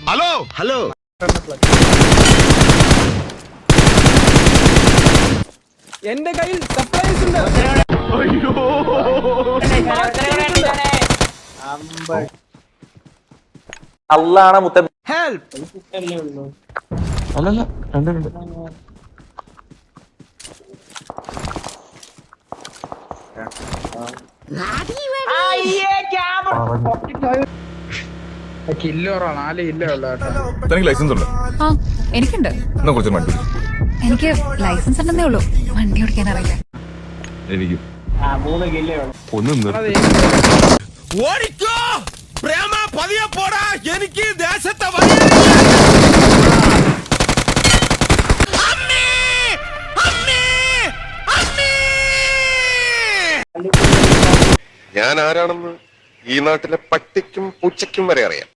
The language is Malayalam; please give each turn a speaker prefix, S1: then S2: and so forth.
S1: ഹലോ ഹലോ
S2: എന്റെ കയ്യിൽ സപ്ലൈസ് ഉണ്ട്.
S3: അള്ളാണ് മുത്ത.
S2: ഹെൽപ്പ്.
S3: അല്ലല്ല രണ്ടുണ്ട്.
S1: തനിക്ക് ലൈസൻസ് ഉണ്ട്?
S4: ആ എനിക്കുണ്ട്.
S1: എന്നാ കുറച്ച് വണ്ടി
S4: എനിക്ക് ലൈസൻസ് ഉണ്ടെന്നേ ഉള്ളൂ, വണ്ടി ഓടിക്കാൻ അറിയില്ല.
S1: എനിക്ക് ഒന്ന്
S5: ഓടിക്കോ പ്രേമ പതിയെ പോടാ, എനിക്ക് ദേശത്തെ
S6: ഞാൻ ആരാണെന്ന് ഈ നാട്ടിലെ പട്ടിക്കും പൂച്ചയ്ക്കും വരെ അറിയാം.